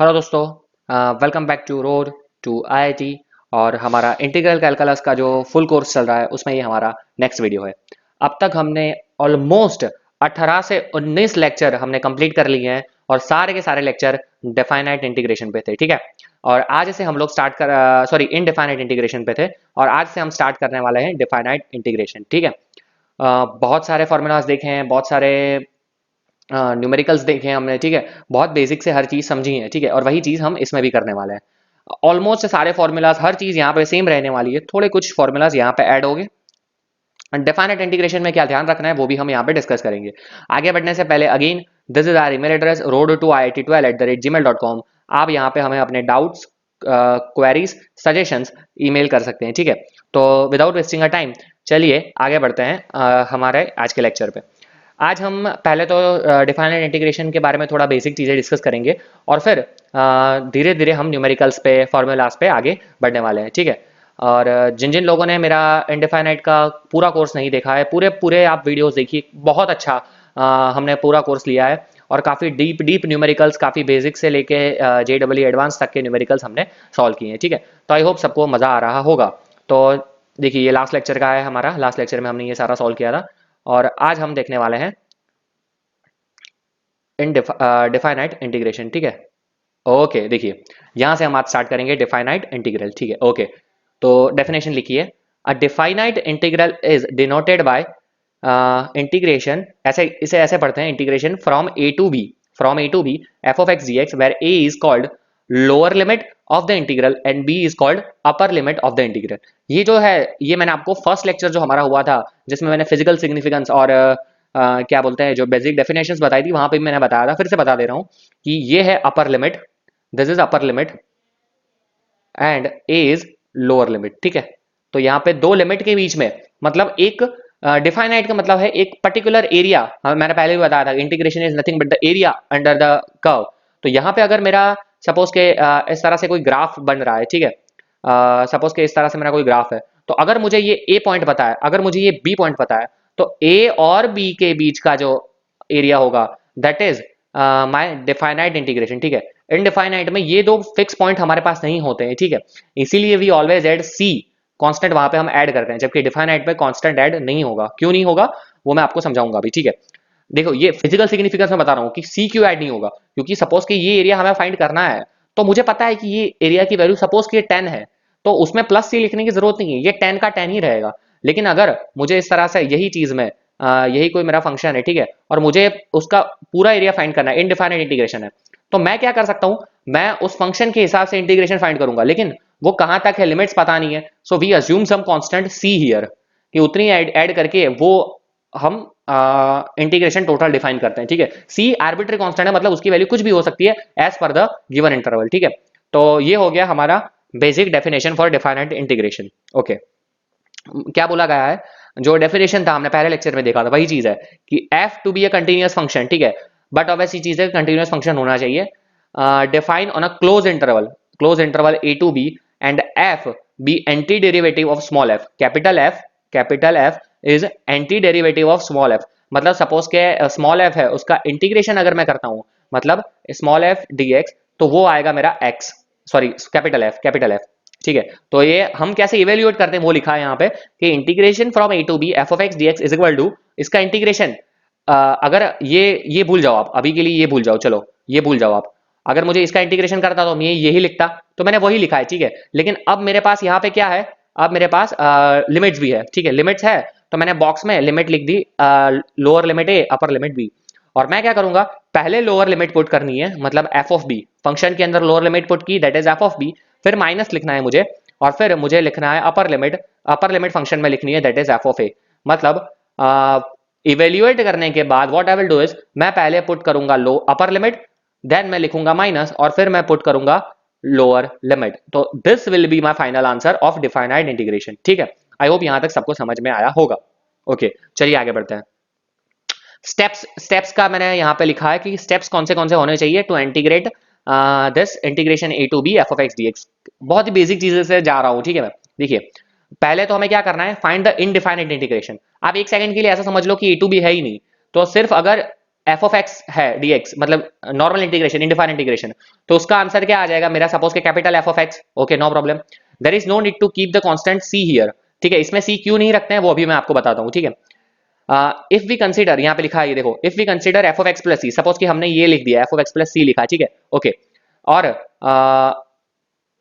Hello दोस्तों, welcome back to road to IIT. और हमारा इंटीग्रल कैलकुलस का जो फुल कोर्स चल रहा है उसमें ये हमारा नेक्स्ट वीडियो है। अब तक हमने ऑलमोस्ट 18 से 19 लेक्चर हमने कंप्लीट कर लिए हैं और सारे के सारे लेक्चर डिफाइनाइट इंटीग्रेशन पे थे, ठीक है। और आज से हम लोग स्टार्ट कर सॉरी इनडिफाइनाइट इंटीग्रेशन पे थे और आज से हम स्टार्ट करने वाले हैं डिफाइनाइट इंटीग्रेशन, ठीक है। बहुत सारे फॉर्मूलाज देखे हैं, बहुत सारे न्यूमेरिकल्स देखे हैं हमने, ठीक है। बहुत बेसिक से हर चीज़ समझी है, ठीक है। और वही चीज़ हम इसमें भी करने वाले हैं। ऑलमोस्ट सारे फॉर्मूलाज हर चीज़ यहाँ पे सेम रहने वाली है, थोड़े कुछ फॉर्मूलाज यहाँ पे ऐड होंगे। डेफिनेट इंटीग्रेशन में क्या ध्यान रखना है वो भी हम यहाँ पे डिस्कस करेंगे। आगे बढ़ने से पहले again this is our email address road2iit12@gmail.com। आप यहाँ पे हमें अपने डाउट्स, क्वेरीज, सजेशंस ईमेल कर सकते हैं, ठीक है। तो विदाउट वेस्टिंग अ टाइम चलिए आगे बढ़ते हैं हमारे आज के लेक्चर पे। आज हम पहले तो डिफाइनेट इंटीग्रेशन के बारे में थोड़ा बेसिक चीज़ें डिस्कस करेंगे और फिर धीरे धीरे हम न्यूमेरिकल्स पे, फॉर्मूलाज पे आगे बढ़ने वाले हैं, ठीक है। और जिन जिन लोगों ने मेरा इनडिफाइनाइट का पूरा कोर्स नहीं देखा है, पूरे पूरे आप वीडियोस देखिए, बहुत अच्छा हमने पूरा कोर्स लिया है और काफ़ी डीप डीप न्यूमेरिकल्स, काफ़ी बेसिक से लेके JEE एडवांस तक के न्यूमेरिकल्स हमने सॉल्व किए हैं, ठीक है। तो आई होप सबको मज़ा आ रहा होगा। तो देखिए ये लास्ट लेक्चर का है हमारा, लास्ट लेक्चर में हमने ये सारा सॉल्व किया था और आज हम देखने वाले हैं इन डिफाइनाइट इंटीग्रेशन, ठीक है। ओके, देखिए यहां से हम आज स्टार्ट करेंगे डिफाइनाइट इंटीग्रल, ठीक है। ओके, तो डेफिनेशन लिखिए। A definite integral is denoted by integration, ऐसे इसे ऐसे पढ़ते हैं, integration from a to b f of x d x where a is called lower limit of the integral and b is called upper limit of the integral. ये जो है, ये मैंने आपको फर्स्ट लेक्चर जो हमारा हुआ था जिसमें मैंने फिजिकल सिग्निफिकेंस और क्या बोलते हैं जो बेसिक डेफिनेशंस बताई थी, वहां पे मैंने बताया था, फिर से बता दे रहा हूं कि ये है upper limit, this is upper limit and A is lower limit, ठीक है। तो यहाँ पे दो लिमिट के बीच में, मतलब एक डिफाइनाइट का मतलब है एक पर्टिकुलर एरिया। मैंने पहले भी बताया था integration is nothing but the area under the curve. तो यहाँ पे अगर मेरा सपोज के इस तरह से कोई ग्राफ बन रहा है, ठीक है। सपोज के इस तरह से मेरा कोई ग्राफ है, तो अगर मुझे ये ए पॉइंट पता है, अगर मुझे ये बी पॉइंट पता है, तो ए और बी के बीच का जो एरिया होगा that is my definite integration, ठीक है। इनडिफाइनाइट में ये दो फिक्स पॉइंट हमारे पास नहीं होते हैं, ठीक है। इसीलिए we always add c, constant वहां पे हम ऐड करते हैं, जबकि डिफाइनाइट में कांस्टेंट ऐड नहीं होगा। क्यों नहीं होगा वो मैं आपको समझाऊंगा अभी, ठीक है। देखो ये फिजिकल सिग्निफिकेंस में बता रहा हूँ कि सी क्यों ऐड नहीं होगा, क्योंकि सपोज कि ये एरिया हमें फाइंड करना है, तो मुझे पता है कि ये एरिया की वैल्यू सपोज कि 10 है, तो उसमें प्लस सी लिखने की जरूरत नहीं है, ये 10 का 10 ही रहेगा। लेकिन अगर मुझे इस तरह से यही चीज में यही कोई मेरा फंक्शन है, ठीक है, और मुझे उसका पूरा एरिया फाइंड करना है, इनडिफाइनाइट इंटीग्रेशन है, तो मैं क्या कर सकता हूं, मैं उस फंक्शन के हिसाब से इंटीग्रेशन फाइंड करूंगा, लेकिन वो कहां तक है लिमिट्स पता नहीं है। So we assume some constant c here, कि उतनी ऐड करके वो हम इंटीग्रेशन टोटल डिफाइन करते हैं, ठीक है। सी आर्बिट्री कांस्टेंट है, मतलब उसकी वैल्यू कुछ भी हो सकती है as per the given interval, ठीक है। तो ये हो गया हमारा basic definition for definite integration. Okay, क्या बोला गया है, जो डेफिनेशन था हमने पहले लेक्चर में देखा था वही चीज है कि F to be a continuous function, ठीक है। बट अब ऐसी चीज है कंटिन्यूअस फंक्शन होना चाहिए define on a close interval a to b and f b anti derivative of small f. Capital F is anti derivative of small f. मतलब suppose के स्मॉल एफ है, उसका इंटीग्रेशन अगर मैं करता हूं, मतलब स्मॉल एफ डी एक्स, तो वो आएगा मेरा एक्स, सॉरी कैपिटल एफ, ठीक है। तो ये हम कैसे इवेल्युएट करते हैं वो लिखा है यहाँ पे कि integration from a to b f of x d x is equal to, इसका इंटीग्रेशन अगर ये भूल जाओ आप, अभी के लिए ये भूल जाओ, चलो ये भूल जाओ आप। अगर मुझे इसका इंटीग्रेशन करता तो मैं यही लिखता, तो मैंने वही लिखा है, ठीक है। लेकिन अब मेरे पास यहाँ पे क्या है, अब मेरे पास लिमिट्स भी है, ठीक है, लिमिट्स है, तो मैंने बॉक्स में लिमिट लिख दी, lower limit a upper limit B. और मैं क्या करूंगा, पहले लोअर लिमिट पुट करनी है, मतलब एफ ऑफ बी, फंक्शन के अंदर लोअर लिमिट पुट की that is f of b, फिर माइनस लिखना है मुझे, और फिर मुझे लिखना है अपर लिमिट फंक्शन में लिखनी है दैट इज एफ ऑफ ए। मतलब इवेल्युएट करने के बाद what I will do is, मैं पहले पुट करूंगा लो अपर लिमिट, देन मैं लिखूंगा माइनस, और फिर मैं पुट करूंगा लोअर लिमिट। तो this will be my final answer of definite integration, ठीक है। आई होप यहां तक सबको समझ में आया होगा। ओके, चलिए आगे बढ़ते हैं। स्टेप्स का मैंने यहाँ पे लिखा है कि स्टेप्स कौन से होने चाहिए to integrate this integration a to b f of x d x. बहुत ही बेसिक चीजें से जा रहा हूँ, ठीक है। मैं देखिए पहले तो हमें क्या करना है, फाइंड द इनडिफाइनाइट इंटीग्रेशन। आप एक सेकंड के लिए ऐसा समझ लो कि ए टू बी है ही नहीं, तो सिर्फ अगर एफ ऑफ एक्स है dx, मतलब नॉर्मल इंटीग्रेशन, इनडिफाइंड इंटीग्रेशन, तो उसका आंसर क्या आ जाएगा मेरा, सपोज के capital F of x. Okay, no problem. There is no need to keep the constant c here, ठीक है। इसमें सी क्यों नहीं रखते हैं वो अभी मैं आपको बताता हूँ, ठीक है। इफ वी कंसीडर, यहाँ पे लिखा है ये देखो, if we consider f of x plus c, suppose कि हमने ये लिख दिया f of x plus c लिखा, ठीक है। ओके, और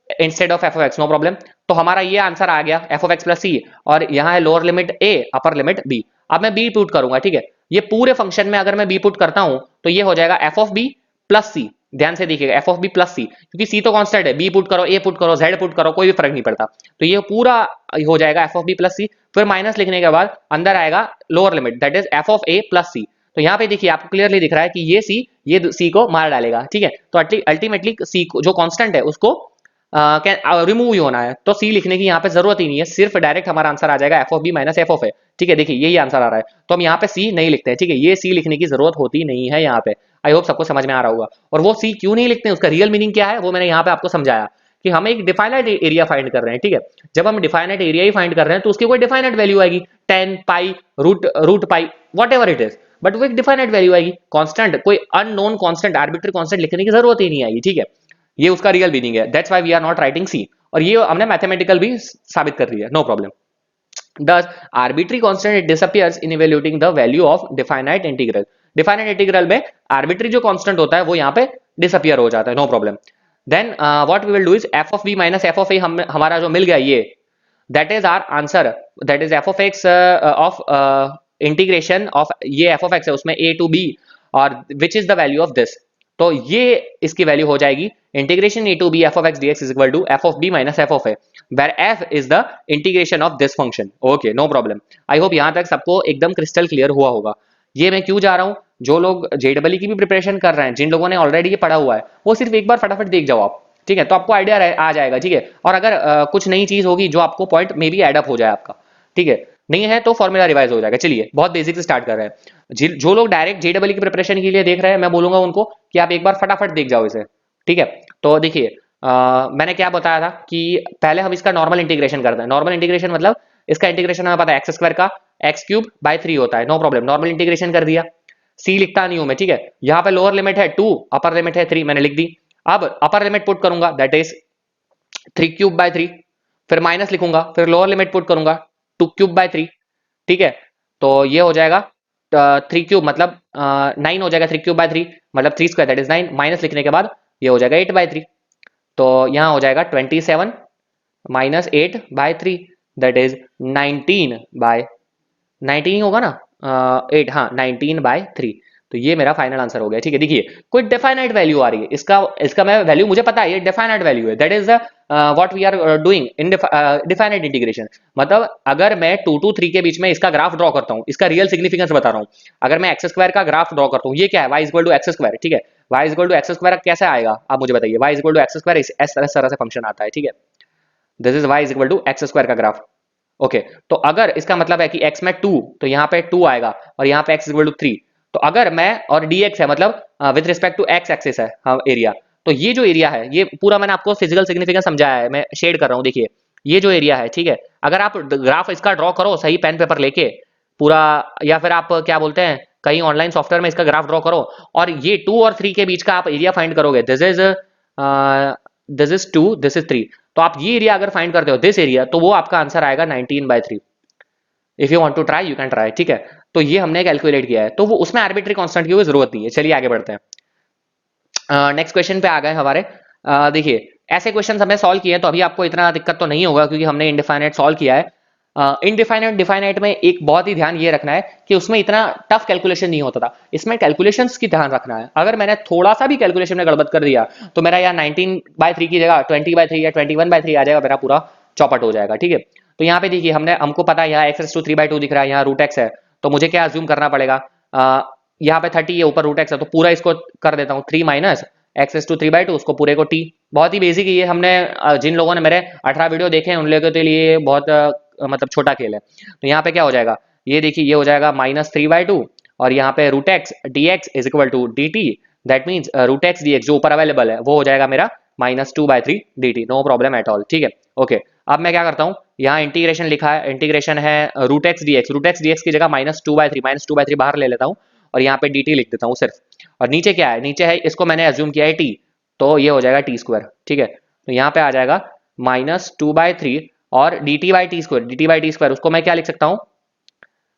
instead of f of x, no problem. तो हमारा ये आंसर आ गया f of x plus c, और यहाँ है lower limit a, upper limit b. अब मैं बी पुट करूंगा, ठीक है। ये पूरे फंक्शन में अगर मैं बी पुट करता हूं तो ये हो जाएगा एफ ऑफ बी प्लस सी। ध्यान से देखिएगा, एफ ऑफ बी प्लस सी, क्योंकि सी तो कांस्टेंट है, बी पुट करो, ए पुट करो, जेड पुट करो, कोई भी फर्क नहीं पड़ता। तो ये पूरा हो जाएगा f of b plus c, फिर माइनस लिखने के बाद अंदर आएगा lower limit, that is f of a plus c. तो यहाँ पे देखिए आपको क्लियरली दिख रहा है कि ये सी को मार डालेगा, ठीक है। तो अल्टीमेटली सी जो कांस्टेंट है उसको रिमूव ही होना है, तो सी लिखने की यहाँ पे जरूरत ही नहीं है, सिर्फ डायरेक्ट हमारा आंसर आ जाएगा f of b minus f of a, ठीक है। देखिए यही आंसर आ रहा है, तो हम यहाँ पे सी नहीं लिखते हैं, ठीक है। ये सी लिखने की जरूरत होती नहीं है यहाँ पे। आई होप सबको समझ में आ रहा होगा। और वो सी क्यों नहीं लिखते हैं, उसका रियल मीनिंग क्या है वो मैंने यहाँ पे आपको समझाया, कि हम एक डिफाइनाइट एरिया फाइंड कर रहे हैं, ठीक है। जब हम डिफाइनाइट एरिया ही फाइंड कर रहे हैं तो उसकी कोई डिफाइनाइट वैल्यू आएगी, 10 pi root root pi what ever it is, but वो एक डिफाइनाइट वैल्यू आएगी। कांस्टेंट, कोई अननोन कांस्टेंट, आर्बिट्री कांस्टेंट लिखने की जरूरत ही नहीं आएगी, ठीक है। ये उसका रियल मीनिंग है, that's why we are not writing c. और ये हमने मैथमेटिकल भी साबित कर दिया, no problem. Thus, arbitrary constant it disappears in evaluating the value of definite integral. Definite integral में arbitrary जो constant होता है वो यहाँ पे disappear हो जाता है, no problem. Then what we will do is f of b minus f of a हमारा जो मिल गया ये, that is our answer, that is f of x of integration of ये f of x है उसमें a to b, और which is the value of this। तो ये इसकी वैल्यू हो जाएगी integration a to b f of x d x is equal to f of b minus f of a, where f is the integration of this function. Okay, no problem. I hope यहां तक सबको एकदम crystal clear हुआ होगा। ये मैं क्यों जा रहा हूं, जो लोग जेडबल की भी प्रिपरेशन कर रहे हैं, जिन लोगों ने ऑलरेडी ये पढ़ा हुआ है, वो सिर्फ एक बार फटाफट देख जाओ आप, ठीक है। तो आपको आइडिया आ जाएगा, ठीक है। और अगर कुछ नई चीज होगी जो आपको पॉइंट मे बी एडअप हो जाए आपका, ठीक है, नहीं है तो फॉर्मूला रिवाइज हो जाएगा। चलिए बहुत बेसिक से स्टार्ट कर रहे हैं। जो लोग डायरेक्ट जेडबल की प्रिपरेशन के लिए देख रहे हैं, मैं बोलूंगा उनको कि आप एक बार फटाफट देख जाओ इसे, ठीक है। तो देखिए मैंने क्या बताया था कि पहले हम इसका नॉर्मल इंटीग्रेशन करते हैं। नॉर्मल इंटीग्रेशन मतलब इसका इंटीग्रेशन हमें पता है एक्स स्क्वायर का एक्स क्यूब बाय 3 होता है, नो प्रॉब्लम। नॉर्मल इंटीग्रेशन कर दिया, सी लिखता नहीं हूं मैं, ठीक है। यहाँ पे लोअर लिमिट है 2, अपर लिमिट है 3, मैंने लिख दी। अब अपर लिमिट पुट करूंगा, दैट इज 3 क्यूब बाय 3, फिर माइनस लिखूंगा, फिर लोअर लिमिट पुट करूंगा 2 क्यूब बाय 3, ठीक है। तो ये हो जाएगा 3 क्यूब मतलब 9 हो जाएगा, 3 क्यूब बाय 3 मतलब 3 स्क्वायर दैट इज 9, माइनस लिखने के बाद ये हो जाएगा 8 बाय 3। तो यहाँ हो जाएगा 27 minus 8 by 3 that is 19 by 19 ही होगा ना, 8, हाँ 19 बाय 3। तो ये मेरा फाइनल आंसर हो गया, ठीक है। देखिए कोई डेफाइनाइट वैल्यू आ रही है, इसका मैं वैल्यू मुझे पता है, ये डेफाइनाइट वैल्यू है, that is what we are doing in definite integration. मतलब अगर मैं 2 to 3 के बीच में इसका ग्राफ ड्रॉ करता हूँ, इसका रियल सिग्निफिकेंस बता रहा हूँ। अगर मैं एक्स स्क्वायर का ग्राफ ड्रॉ करता हूँ, ये क्या है, y equal to x square, ठीक है। Y equal to x square कैसे आएगा आप मुझे बताइए, y equal to x square इस तरह से फंक्शन आता है, ठीक है। This is y equal to x square का ग्राफ। ओके, तो अगर इसका मतलब है कि x में 2, तो यहाँ पे 2 आएगा, और यहाँ पे x इक्वल टू 3। तो अगर मैं, और dx है मतलब with respect to x axis है, हाँ एरिया। तो ये जो एरिया है, ये पूरा मैंने आपको फिजिकल सिग्निफिकेंस समझाया है, मैं शेड कर रहा हूँ, देखिए ये जो एरिया है, ठीक है। अगर आप ग्राफ इसका ड्रॉ करो सही पेन पेपर लेके पूरा, या फिर आप क्या बोलते हैं कहीं ऑनलाइन सॉफ्टवेयर में इसका ग्राफ ड्रॉ करो, और ये 2 और 3 के बीच का आप एरिया फाइंड करोगे, दिस इज 2, दिस इज 3। तो आप ये एरिया अगर फाइंड करते हो, दिस एरिया, तो वो आपका आंसर आएगा 19 by 3। If you want to try you can try, ठीक है। तो ये हमने कैलकुलेट किया है, तो वो उसमें आर्बिट्री कांस्टेंट की कोई जरूरत नहीं है। चलिए आगे बढ़ते हैं, नेक्स्ट क्वेश्चन पे आ गए हमारे। देखिए ऐसे क्वेश्चन हमें सॉल्व किए हैं, तो अभी आपको इतना दिक्कत तो नहीं होगा क्योंकि हमने इनडिफाइनाइट सॉल्व किया है। इनडिफाइनाइट डिफाइनाइट में एक बहुत ही ध्यान ये रखना है कि उसमें इतना टफ कैलकुलेशन नहीं होता था, इसमें कैलकुलेशंस की ध्यान रखना है। अगर मैंने थोड़ा सा भी कैलकुलेशन में गड़बड़ कर दिया तो मेरा यहाँ 19 बाय 3 की जगह 20 बाय 3 या 21 बाय 3 आ जाएगा, मेरा पूरा चौपट हो जाएगा, ठीक है। तो यहाँ पे देखिए हमको पता है यहाँ एक्स टू 3/2 दिख रहा है, यहाँ रूट एक्स है, तो मुझे क्या अज्यूम करना पड़ेगा, यहाँ पे 30 है, ऊपर रूट एक्स है, तो पूरा इसको कर देता हूँ 3 माइनस एक्स टू 3/2, उसको पूरे को टी। बहुत ही बेसिक ये हमने जिन लोगों ने मेरे 18 वीडियो देखे हैं उन लोगों के लिए बहुत मतलब छोटा खेल है। तो यहाँ पे क्या हो जाएगा, ये देखिए ये हो जाएगा -3/2, और यहाँ पे root x d x is equal to d t, that means root x d x जो ऊपर अवेलेबल है वो हो जाएगा मेरा -2/3 d t, no problem at all, ठीक है। ओके, अब मैं क्या करता हूँ, यहाँ इंटीग्रेशन लिखा है, इंटीग्रेशन है रूट एक्स डी एक्स की जगह -2/3 बाहर ले लेता हूँ, और यहाँ पे dt लिख देता हूँ सिर्फ। और नीचे क्या है, नीचे है, इसको मैंने एज्यूम किया है t, तो ये हो जाएगा टी स्क्वायर, ठीक है। तो यहाँ पे आ जाएगा -2/3 और dt/t स्क्वायर उसको मैं क्या लिख सकता हूँ,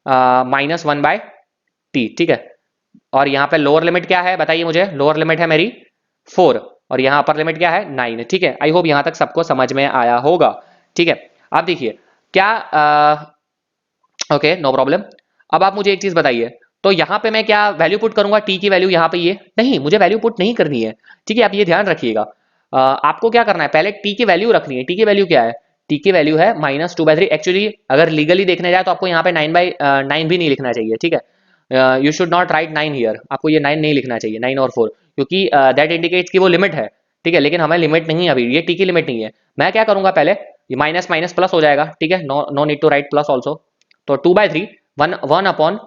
-1/t, ठीक है। और यहाँ पे लोअर लिमिट क्या है बताइए मुझे, लोअर लिमिट है मेरी 4 और यहाँ अपर लिमिट क्या है 9, ठीक है। आई होप यहाँ तक सबको समझ में आया होगा, ठीक है। अब देखिए क्या, ओके नो प्रॉब्लम। अब आप मुझे एक चीज बताइए, तो यहाँ पे मैं क्या वैल्यू पुट करूंगा, टी की वैल्यू यहाँ पे, ये नहीं, मुझे वैल्यू पुट नहीं करनी है, ठीक है। आप ये ध्यान रखिएगा, आपको क्या करना है, पहले टी की वैल्यू रखनी है। टी की वैल्यू क्या है, टी की वैल्यू है -2/3। एक्चुअली अगर लीगली देखने जाए तो आपको यहाँ पे 9/9 भी नहीं लिखना चाहिए, ठीक है। You should not right 9 here, आपको ये 9 नहीं लिखना चाहिए, 9 और 4, क्योंकि दैट इंडिकेट्स की वो लिमिट है, ठीक है। लेकिन हमें लिमिट नहीं है अभी, ये टी की लिमिट नहीं है। मैं क्या करूंगा, पहले ये माइनस माइनस प्लस हो जाएगा, ठीक है। No need to write plus also. तो 2/3 वन अपॉन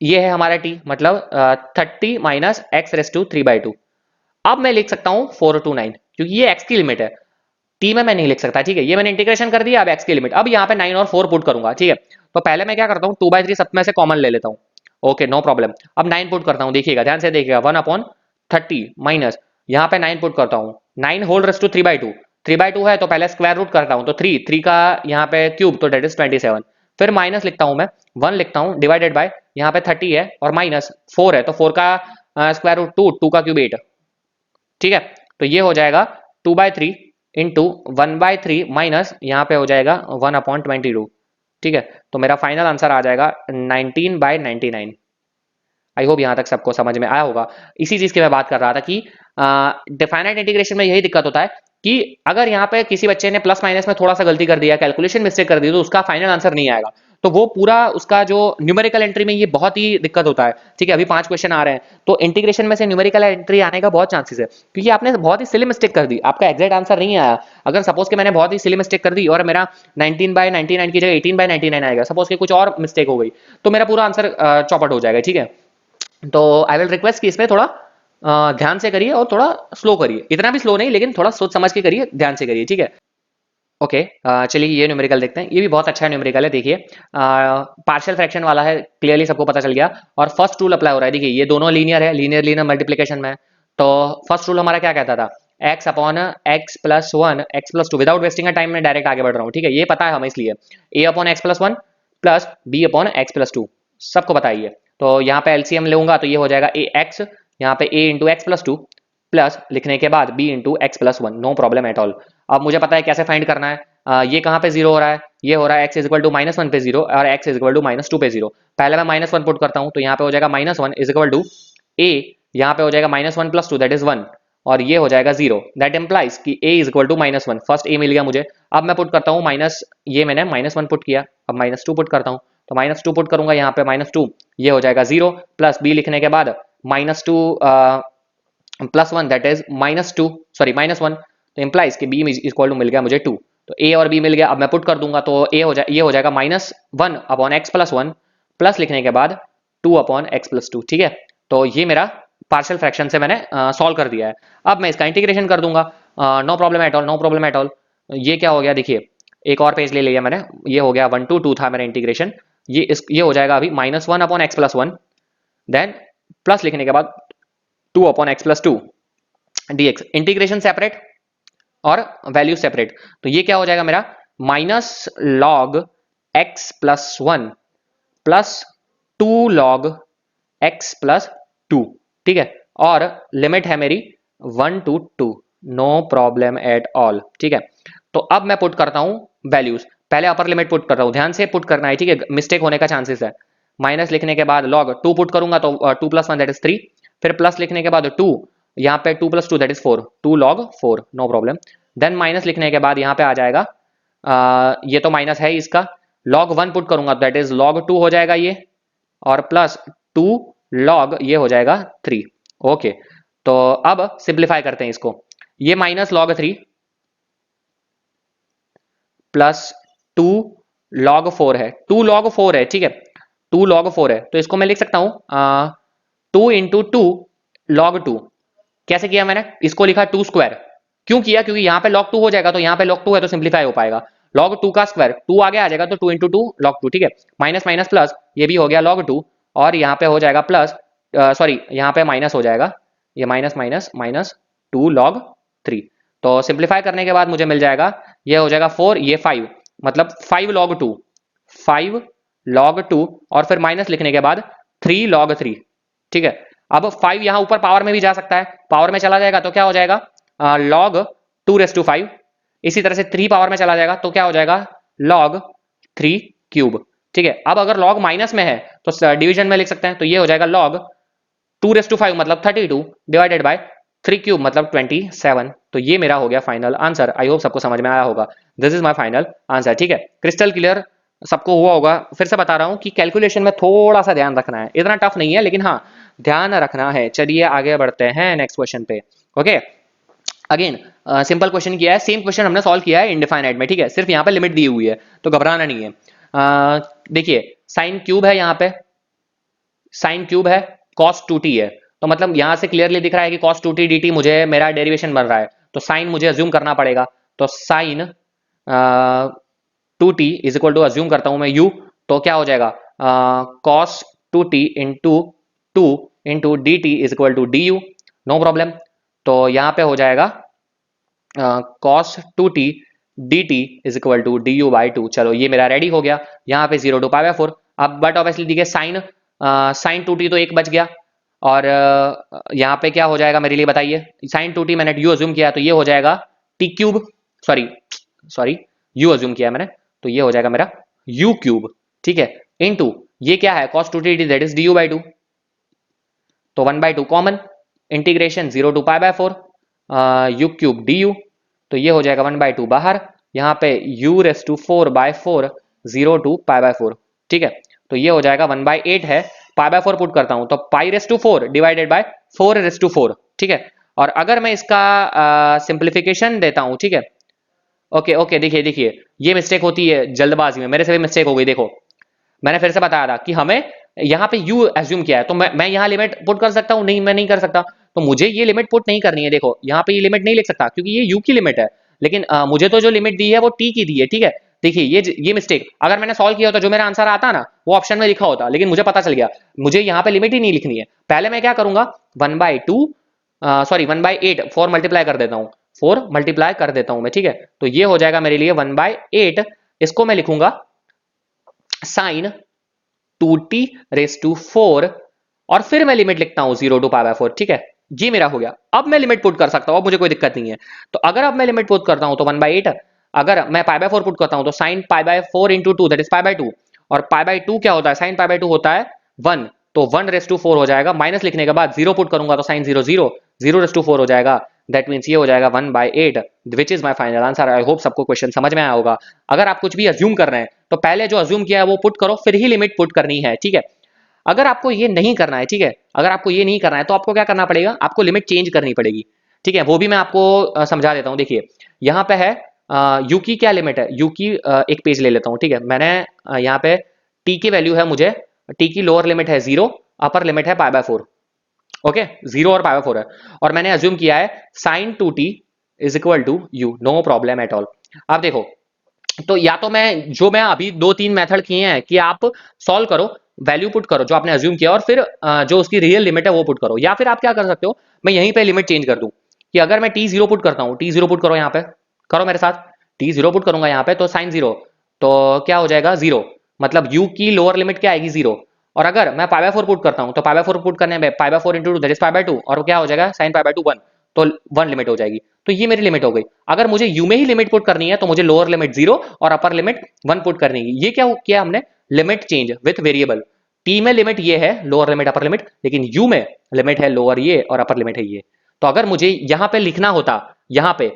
ये है हमारा टी, मतलब 30 माइनस x⁵3/2। अब मैं लिख सकता हूँ 429, क्योंकि ये x की लिमिट है, टी में मैं नहीं लिख सकता, ठीक है। ये मैंने इंटीग्रेशन कर दिया, अब x की लिमिट, अब यहाँ पे 9 और 4 पुट करूंगा, ठीक है। तो पहले मैं क्या करता हूँ, 2/3 सब में से कॉमन ले लेता हूँ, ओके नो प्रॉब्लम। अब 9 पुट करता हूँ, देखिएगा ध्यान से देखिएगा, 1/30 माइनस यहाँ पे 9 पुट करता हूँ, 9^3/2, 3/2 है तो पहले स्क्वायर रूट करता हूँ, तो 3 का यहाँ पे क्यूब, तो डेट इज 27। फिर माइनस लिखता हूँ मैं, 1 लिखता हूँ डिवाइडेड बाय यहाँ पे 30 है और माइनस 4 है, तो 4 का स्क्वायर रूट 2 का क्यूब 8, ठीक है। तो ये हो जाएगा 2/3 इंटू 1/3 माइनस यहाँ पे हो जाएगा 1/22, ठीक है। तो मेरा फाइनल आंसर आ जाएगा 19/99। आई होप यहाँ तक सबको समझ में आया होगा। इसी चीज की मैं बात कर रहा था कि डिफाइनाइट इंटीग्रेशन में यही दिक्कत होता है कि अगर यहाँ पे किसी बच्चे ने प्लस माइनस में थोड़ा सा गलती कर दिया, कैलकुलेशन मिस्टेक कर दी, तो उसका फाइनल आंसर नहीं आएगा, तो वो पूरा उसका जो न्यूमेरिकल एंट्री में ये बहुत ही दिक्कत होता है, ठीक है। अभी 5 क्वेश्चन आ रहे हैं, तो इंटीग्रेशन में से न्यूमेरिकल एंट्री आने का बहुत चांसेस है, क्योंकि आपने बहुत ही सिली मिस्टेक कर दी, आपका एग्जैक्ट आंसर नहीं आया। अगर सपोज कि मैंने बहुत ही सिली मिस्टेक कर दी और मेरा 19/99 की जगह 18/99 आएगा, सपोज कि कुछ और मिस्टेक हो गई, तो मेरा पूरा आंसर चौपट हो जाएगा, ठीक है। तो आई विल रिक्वेस्ट कि इसमें थोड़ा ध्यान से करिए और थोड़ा स्लो करिए, इतना भी स्लो नहीं, लेकिन थोड़ा सोच समझ के करिए, ध्यान से करिए, ठीक है। ओके चलिए ये न्यूमेरिकल देखते हैं, ये भी बहुत अच्छा न्यूमेरिकल है। देखिए पार्शियल फ्रैक्शन वाला है, क्लियरली सबको पता चल गया। और फर्स्ट रूल अप्लाई हो रहा है, देखिए ये दोनों लीनियर है, लीनियर लीनियर मल्टीप्लीकेशन में है। तो फर्स्ट रूल हमारा क्या कहता था, x/x+1 x+2, without wasting time में डायरेक्ट आगे बढ़ रहा हूँ, ठीक है। ये पता है हमें, इसलिए a/x+1 प्लस b/x+2 सबको पता ही है। तो यहाँ पे एलसीएम लूंगा तो ये हो जाएगा ax, यहाँ पे a×x+2 प्लस लिखने के बाद b×x+1, no problem at all. अब मुझे पता है कैसे फाइंड करना है, ये कहाँ पे जीरो हो रहा है, ये हो रहा है x=-1 पे जीरो और x=-2 पे जीरो। पहले मैं -1 पुट करता हूँ, तो यहाँ पे हो जाएगा -1 a, यहाँ पे हो जाएगा -1+2 दैट इज 1, और ये हो जाएगा 0, दैट इम्प्लाइज कि a=-1। फर्स्ट a मिल गया मुझे। अब मैं पुट करता हूँ माइनस, ये मैंने -1 पुट किया, अब -2 पुट करता हूँ, तो -2 पुट करूंगा यहाँ पे -2, ये हो जाएगा 0 प्लस b लिखने के बाद -2 +1 दैट इज -2, सॉरी -1, तो इम्प्लाइज कि b इक्वल टू मिल गया मुझे 2, तो a और b मिल गया। अब मैं पुट कर दूंगा तो ये हो जाएगा -1/x+1 प्लस लिखने के बाद 2/x+2, ठीक है। तो ये मेरा पार्शियल फ्रैक्शन से मैंने सॉल्व कर दिया है। अब मैं इसका इंटीग्रेशन कर दूंगा, no problem at all, no problem at all. ये क्या हो गया, देखिए एक और पेज ले लिया मैंने, ये हो गया 1 to 2 था मेरा इंटीग्रेशन, ये हो जाएगा अभी -1/x+1, देन प्लस लिखने के बाद 2/x+2 dx, इंटीग्रेशन सेपरेट और वैल्यू सेपरेट। तो ये क्या हो जाएगा मेरा -log x+1 plus 2log x+2, ठीक है। और लिमिट है मेरी 1 to 2, no problem at all, ठीक है। तो अब मैं पुट करता हूं वैल्यूज, पहले अपर लिमिट पुट कर रहा हूं, ध्यान से पुट करना है, ठीक है, मिस्टेक होने का चांसेस है। माइनस लिखने के बाद log 2 पुट करूंगा तो 2+1 दैट इज 3, फिर प्लस लिखने के बाद 2, यहाँ पे 2+2 that is 4, 2log4, no problem. Then minus लिखने के बाद यहाँ पे आ जाएगा ये तो माइनस है इसका, log 1 पुट करूंगा दैट इज log 2 हो जाएगा ये, और प्लस 2 log ये हो जाएगा 3, ओके। तो अब सिंप्लीफाई करते हैं इसको, ये -log3 प्लस 2 log4 है, 2 log4 है, ठीक है, 2 log4 है, तो इसको मैं लिख सकता हूं 2 इंटू 2 log2। कैसे किया मैंने, इसको लिखा 2 स्क्वायर, क्यों किया, क्योंकि यहाँ पे log 2 हो जाएगा, तो यहाँ पे log 2 है तो सिंप्लीफाई हो पाएगा, log 2 का स्क्वायर 2 आगे आ जाएगा तो 2 इंटू 2 log 2, ठीक है। माइनस माइनस प्लस, ये भी हो गया log 2 और यहाँ पे हो जाएगा प्लस, सॉरी यहाँ पे माइनस हो जाएगा, ये माइनस माइनस माइनस 2 log 3। तो सिंप्लीफाई करने के बाद मुझे मिल जाएगा, ये हो जाएगा 4, ये 5, मतलब 5 log 2, 5 log 2, और फिर माइनस लिखने के बाद 3 log 3। ठीक है, अब 5 यहाँ ऊपर पावर में भी जा सकता है, पावर में चला जाएगा तो क्या हो जाएगा log 2⁵। इसी तरह से 3 पावर में चला जाएगा तो क्या हो जाएगा log 3³ ठीक है, अब अगर log माइनस में है तो डिवीजन में लिख सकते हैं, तो ये हो जाएगा log 2⁵ मतलब 32 डिवाइडेड बाय 3³ मतलब 27। तो ये मेरा हो गया फाइनल आंसर। आई होप सबको समझ में आया होगा। This is my final answer. ठीक है, क्रिस्टल क्लियर सबको हुआ होगा। फिर से बता रहा हूं कि कैलकुलेशन में थोड़ा सा ध्यान रखना है, इतना टफ नहीं है लेकिन हाँ ध्यान रखना है। चलिए आगे बढ़ते हैं नेक्स्ट क्वेश्चन पे। ओके, अगेन सिंपल क्वेश्चन किया है, सेम क्वेश्चन हमने सॉल्व किया है इनडिफाइनाइट में। ठीक है, सिर्फ यहाँ पे लिमिट दी हुई है तो घबराना नहीं है। देखिए साइन क्यूब है, यहाँ पे साइन क्यूब है, कॉस 2t है, तो मतलब यहां से क्लियरली दिख रहा है कि cos 2t dt मुझे मेरा डेरिवेशन बन रहा है, तो साइन मुझे अज्यूम करना पड़ेगा। तो sine 2t is equal to, assume करता हूं मैं u, तो क्या हो जाएगा cos 2t into 2 into d t is equal to d u. No problem. तो यहाँ पे हो जाएगा cos 2t dt is equal to d u by 2। चलो ये मेरा रेडी हो गया। यहाँ पे 0 to π/4। अब बट ऑब्वियसली देखिए साइन 2t तो 1 बच गया, और यहाँ पे क्या हो जाएगा मेरे लिए बताइए। साइन 2t मैंने u अज्यूम किया तो ये हो जाएगा t³, sorry sorry u assume किया मैंने, तो ये हो जाएगा मेरा u³। ठीक है, इनटू ये क्या है cos 2t dt that is du by 2, तो 1/2 common, integration 0 to π/4 u³ du, तो ये हो जाएगा 1/2 बाहर, यहाँ पे u⁴/4 0 to π/4। ठीक है, तो ये हो जाएगा 1/8 है, π/4 पुट करता हूं तो π⁴ डिवाइडेड बाय 4⁴। ठीक है, और अगर मैं इसका सिंप्लीफिकेशन देता हूं, ठीक है, ओके ओके, देखिए देखिए ये मिस्टेक होती है जल्दबाजी में, मेरे से भी मिस्टेक हो गई। देखो मैंने फिर से बताया था कि हमें यहाँ पे u एज्यूम किया है, तो मैं यहाँ लिमिट पुट कर सकता हूँ? नहीं, मैं नहीं कर सकता। तो मुझे ये लिमिट पुट नहीं करनी है। देखो यहाँ पे ये लिमिट नहीं लिख सकता क्योंकि ये u की लिमिट है, लेकिन मुझे तो जो लिमिट दी है वो t की दी है। ठीक है, देखिए ये मिस्टेक अगर मैंने सॉल्व किया होता, जो मेरा आंसर आता ना वो ऑप्शन में लिखा होता, लेकिन मुझे पता चल गया मुझे यहाँ पे लिमिट ही नहीं लिखनी है। पहले मैं क्या करूंगा, 1/8 4 मल्टीप्लाई कर देता हूँ, 4 मल्टीप्लाई कर देता हूँ मैं। ठीक है, तो ये हो जाएगा मेरे लिए 1/8, इसको मैं लिखूंगा साइन 2t⁴, और फिर मैं लिमिट लिखता हूं 0 to π/4। ठीक है, ये मेरा हो गया। अब मैं लिमिट पुट कर सकता हूं, अब मुझे कोई दिक्कत नहीं है। तो अगर अब मैं लिमिट पुट करता हूं तो 1/8, अगर मैं π/4 पुट करता हूं तो साइन π/4 इंटू 2 दैट इज π/2, और π/2 क्या होता है, साइन π/2 होता है 1, तो 1⁴ हो जाएगा। माइनस लिखने के बाद 0 पुट करूंगा तो साइन 0 0, 0⁴ हो जाएगा। दैट मीन्स ये हो जाएगा 1/8, विच is my final answer. I hope सबको क्वेश्चन समझ में आया होगा। अगर आप कुछ भी अज्यूम कर रहे हैं तो पहले जो अज्यूम किया है वो पुट करो, फिर ही लिमिट पुट करनी है। ठीक है, अगर आपको ये नहीं करना है, ठीक है, अगर आपको ये नहीं करना है तो आपको क्या करना पड़ेगा, आपको लिमिट चेंज करनी पड़ेगी। ठीक है, वो भी मैं आपको समझा देता हूँ। देखिए यहाँ पे है यू की क्या लिमिट है, यू की एक पेज ले लेता हूँ। ठीक है, मैंने यहाँ पे टी की वैल्यू है, मुझे टी की लोअर लिमिट है 0, अपर लिमिट है π/4। ओके, 0 और π/4 है, और मैंने अज्यूम किया है sine 2t is equal to u. No problem at all. अब देखो, तो या तो मैं अभी 2-3 मेथड किए हैं कि आप सॉल्व करो, वैल्यू पुट करो जो आपने अज्यूम किया, और फिर जो उसकी रियल लिमिट है वो पुट करो, या फिर आप क्या कर सकते हो, मैं यहीं पे लिमिट चेंज कर दूं कि अगर मैं t0 पुट करता हूं, t0 पुट करो यहाँ पे, करो मेरे साथ, t0 पुट करूंगा यहाँ पे, तो साइन 0, तो क्या हो जाएगा 0, मतलब u की लोअर लिमिट क्या आएगी 0। और अगर मैं π/4 पुट करता हूं तो π/4 पुट करने में π/4 इंटू 2 दैट इज π/2, और क्या हो जाएगा साइन π/2 1, तो 1 लिमिट हो जाएगी। तो ये मेरी लिमिट हो गई। अगर मुझे u में ही लिमिट पुट करनी है तो मुझे लोअर लिमिट 0 और अपर लिमिट 1 पुट करनी है। ये क्या किया हमने, limit change with variable. t में लिमिट ये है, लोअर लिमिट अपर लिमिट, लेकिन u में लिमिट है लोअर ये और अपर लिमिट है ये। तो अगर मुझे यहाँ पे लिखना होता, यहाँ पे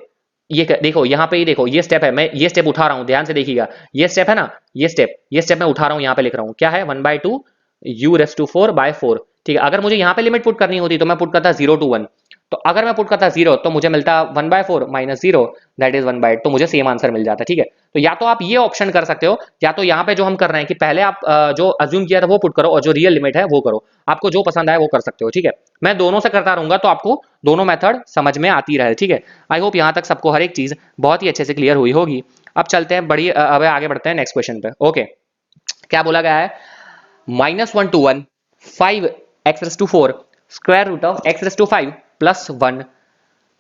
ये देखो, यहाँ पे ये देखो, ये स्टेप है, मैं ये स्टेप उठा रहा हूँ, ध्यान से देखिएगा, ये स्टेप है ना, ये स्टेप मैं उठा रहा हूँ, यहाँ पे लिख रहा हूँ क्या है 1/2 u⁴/4। ठीक है, अगर मुझे यहाँ पे लिमिट पुट करनी होती तो मैं पुट करता 0 to 1, तो अगर मैं पुट करता 0 तो मुझे मिलता 1/4 माइनस 0 दैट इज 1/8, तो मुझे सेम आंसर मिल जाता। ठीक है, तो या तो आप ये ऑप्शन कर सकते हो, या तो यहाँ पे जो हम कर रहे हैं कि पहले आप जो अज्यूम किया था वो पुट करो और जो रियल लिमिट है वो करो, आपको जो पसंद आए वो कर सकते हो। ठीक है, मैं दोनों से करता रहूंगा तो आपको दोनों मेथड समझ में आती रहे। ठीक है, आई होप यहाँ तक सबको हर एक चीज बहुत ही अच्छे से क्लियर हुई होगी। अब चलते हैं अब आगे बढ़ते हैं नेक्स्ट क्वेश्चन पे। ओके, क्या बोला गया है, -1 to 1 5 x raise to 4 square root of x raise to 5 plus 1,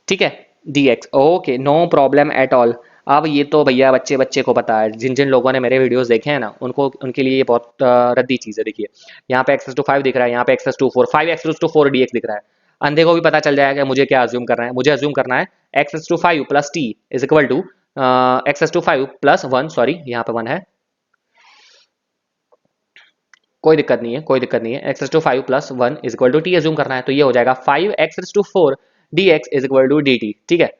ठीक है, dx। Okay, no problem at all. अब ये तो भैया बच्चे बच्चे को पता है, जिन जिन लोगों ने मेरे वीडियोस देखे हैं ना, उनको उनके लिए ये बहुत रद्दी चीज़ है। देखिए यहाँ पे एक्स टू 5 दिख रहा है, यहाँ पे x to 4, 5 x to 4 dx दिख रहा है। अंधे को भी पता चल जाएगा मुझे क्या अज्यूम करना है। मुझे अज्यूम करना है x to 5 plus t is equal to x to 5 plus 1, sorry यहाँ पे 1 है, कोई दिक्कत नहीं है, कोई दिक्कत नहीं है। X to 5 plus 1 is equal to t assume करना है, तो ये हो जाएगा 5 x to 4 d x is equal to d t, ठीक है,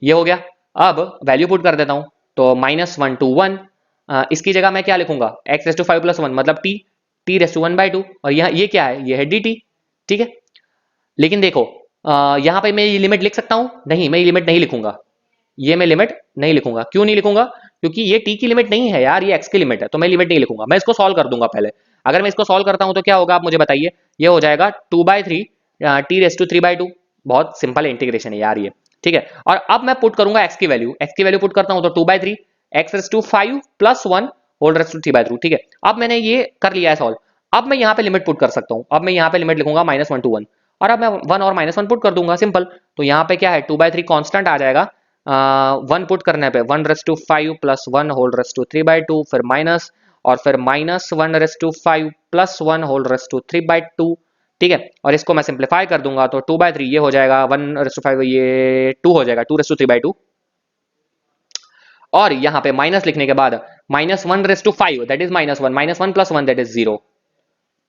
ये हो गया। अब वैल्यू पुट कर देता हूं, तो -1 to 1, इसकी जगह मैं क्या लिखूंगा, एक्स टू 5 प्लस 1 मतलब टी, टी रेस टू 1/2, और यहाँ ये क्या है, ये है डी टी, ठीक है। लेकिन देखो यहाँ पे मैं ये लिमिट लिख सकता हूँ, नहीं मैं ये लिमिट नहीं लिखूंगा, ये मैं लिमिट नहीं लिखूंगा। क्यों नहीं लिखूंगा, क्योंकि ये टी की लिमिट नहीं है यार, ये एक्स की लिमिट है, तो मैं लिमिट नहीं लिखूंगा, मैं इसको सॉल्व कर दूंगा पहले। अगर मैं इसको सॉल्व करता हूं तो क्या होगा आप मुझे बताइए, ये हो जाएगा 2/3 टी रेस टू 3/2, बहुत सिंपल इंटीग्रेशन है यार ये, ठीक है। और अब मैं पुट करूंगा एक्स की वैल्यू, एक्स की वैल्यू पुट करता हूं तो 2/3 x raise to 5 plus 1 whole raise to 3/2, ठीक है। अब मैंने ये कर लिया है सॉल्व। अब मैं यहाँ पे लिमिट पुट कर सकता हूँ, अब मैं यहाँ पे लिमिट लिखूंगा -1 to 1, और अब मैं 1 और -1 पुट कर दूंगा, सिंपल। तो यहाँ पे क्या है, 2/3 कॉन्स्टेंट आ जाएगा, 1 पुट करने पे 1 raise to 5 plus 1 whole raise to 3/2, फिर माइनस, और फिर -1 raise to 5 plus 1 whole raise to 3/2, ठीक है। और इसको मैं सिंप्लीफाई कर दूंगा तो 2/3 ये हो जाएगा, 1 रेस टू 5 ये 2 हो जाएगा, 2 रेस टू 3/2, और यहाँ पे माइनस लिखने के बाद -1 raise to 5 that is -1, -1 plus 1 that is 0,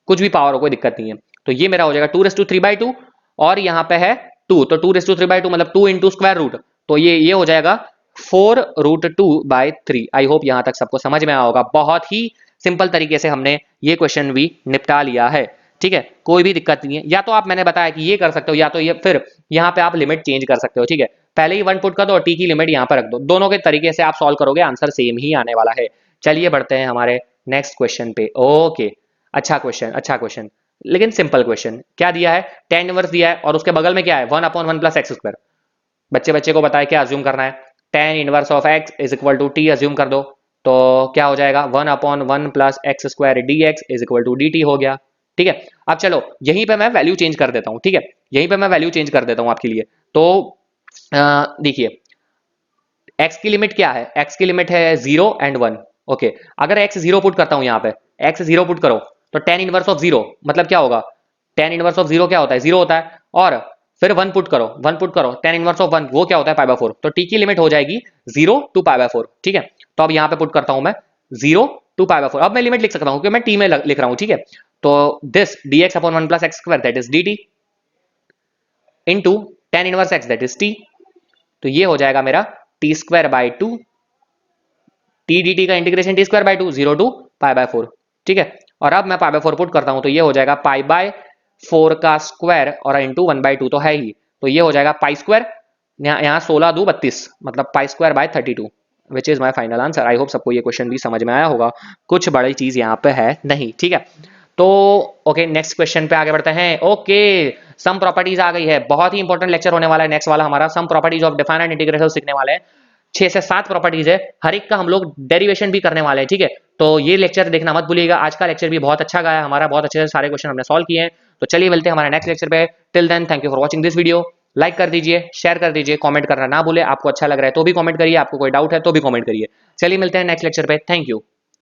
कुछ भी पावर हो कोई दिक्कत नहीं है। तो ये मेरा हो जाएगा 2 रेस टू 3/2, और यहाँ पे है 2, तो 2 रेस टू 3/2 मतलब 2 इंटू स्क्वायर रूट, तो ये हो जाएगा 4√2/3। आई होप यहाँ तक सबको समझ में आया होगा। बहुत ही सिंपल तरीके से हमने ये क्वेश्चन भी निपटा लिया है, ठीक है, कोई भी दिक्कत नहीं है। या तो आप, मैंने बताया कि ये कर सकते हो, या तो ये फिर यहाँ पे आप लिमिट चेंज कर सकते हो, ठीक है। पहले ही 1 पुट कर दो और टी की लिमिट यहाँ पर रख दो, दोनों के तरीके से आप सॉल्व करोगे, आंसर सेम ही आने वाला है। चलिए बढ़ते हैं हमारे नेक्स्ट क्वेश्चन पे। ओके, अच्छा क्वेश्चन, अच्छा क्वेश्चन, लेकिन सिंपल क्वेश्चन। क्या दिया है, tan इनवर्स दिया है, और उसके बगल में क्या है, 1/1 प्लस एक्स स्क्वायर। बच्चे बच्चे को बताया क्या अज्यूम करना है, tan inverse of x is equal to t assume कर दो, तो क्या हो जाएगा, 1/1 plus x square d x is equal to d t हो गया, ठीक है। अब चलो यहीं पे मैं वैल्यू चेंज कर देता हूँ, ठीक है, यहीं पे मैं वैल्यू चेंज कर देता हूँ आपके लिए। तो देखिए x की लिमिट क्या है, x की लिमिट है 0 and 1, ओके। अगर x 0 पुट करता हूँ यहाँ पे, x 0 पुट करो, तो tan इनवर्स ऑफ 0 मतलब क्या होगा, tan इनवर्स ऑफ 0 क्या होता है, 0 होता है, और फिर 1 पुट करो, 1 पुट करो, tan इनवर्स ऑफ 1 वो क्या होता है, π/4, तो t की लिमिट हो जाएगी 0 to π/4, ठीक है। तो अब यहाँ पे पुट करता हूँ मैं 0 to π/4, अब मैं लिमिट लिख सकता हूँ क्योंकि मैं t में लिख रहा हूँ, ठीक है। तो this dx/1 plus x square that is dt into tan inverse x that is t, तो ये हो जाएगा मेरा t²/2, टी डी टी का इंटीग्रेशन t²/2, 0 to π/4, ठीक है। और अब मैं π/4 पुट करता हूं तो ये हो जाएगा π/4 का स्क्वायर और इंटू 1/2 तो है ही, तो ये हो जाएगा π², यहाँ 16 2 32 मतलब π²/32, which is my final answer. I hope सबको ये क्वेश्चन भी समझ में आया होगा, कुछ बड़ी चीज यहाँ पे है नहीं, ठीक है। तो ओके, नेक्स्ट क्वेश्चन पे आगे बढ़ते हैं। ओके, सम प्रॉपर्टीज आ गई है, बहुत ही इंपॉर्टेंट लेक्चर होने वाला है नेक्स्ट वाला हमारा, some properties of definite integral सीखने वाले हैं। 6 से 7 प्रॉपर्टीज है, हर एक का हम लोग डेरिवेशन भी करने वाले हैं, ठीक है। तो ये लेक्चर देखना मत भूलिएगा, आज का लेक्चर भी बहुत अच्छा गया हमारा, बहुत अच्छे से सारे क्वेश्चन हमने सॉल्व किए हैं। तो चलिए मिलते हैं हमारे नेक्स्ट लेक्चर पे। Till then thank you for watching this video. Like कर दीजिए, शेयर कर दीजिए, कमेंट करना ना भूले, आपको अच्छा लग रहा है तो भी कमेंट करिए, आपको कोई डाउट है तो भी कमेंट करिए। चलिए मिलते हैं नेक्स्ट लेक्चर पे, थैंक यू।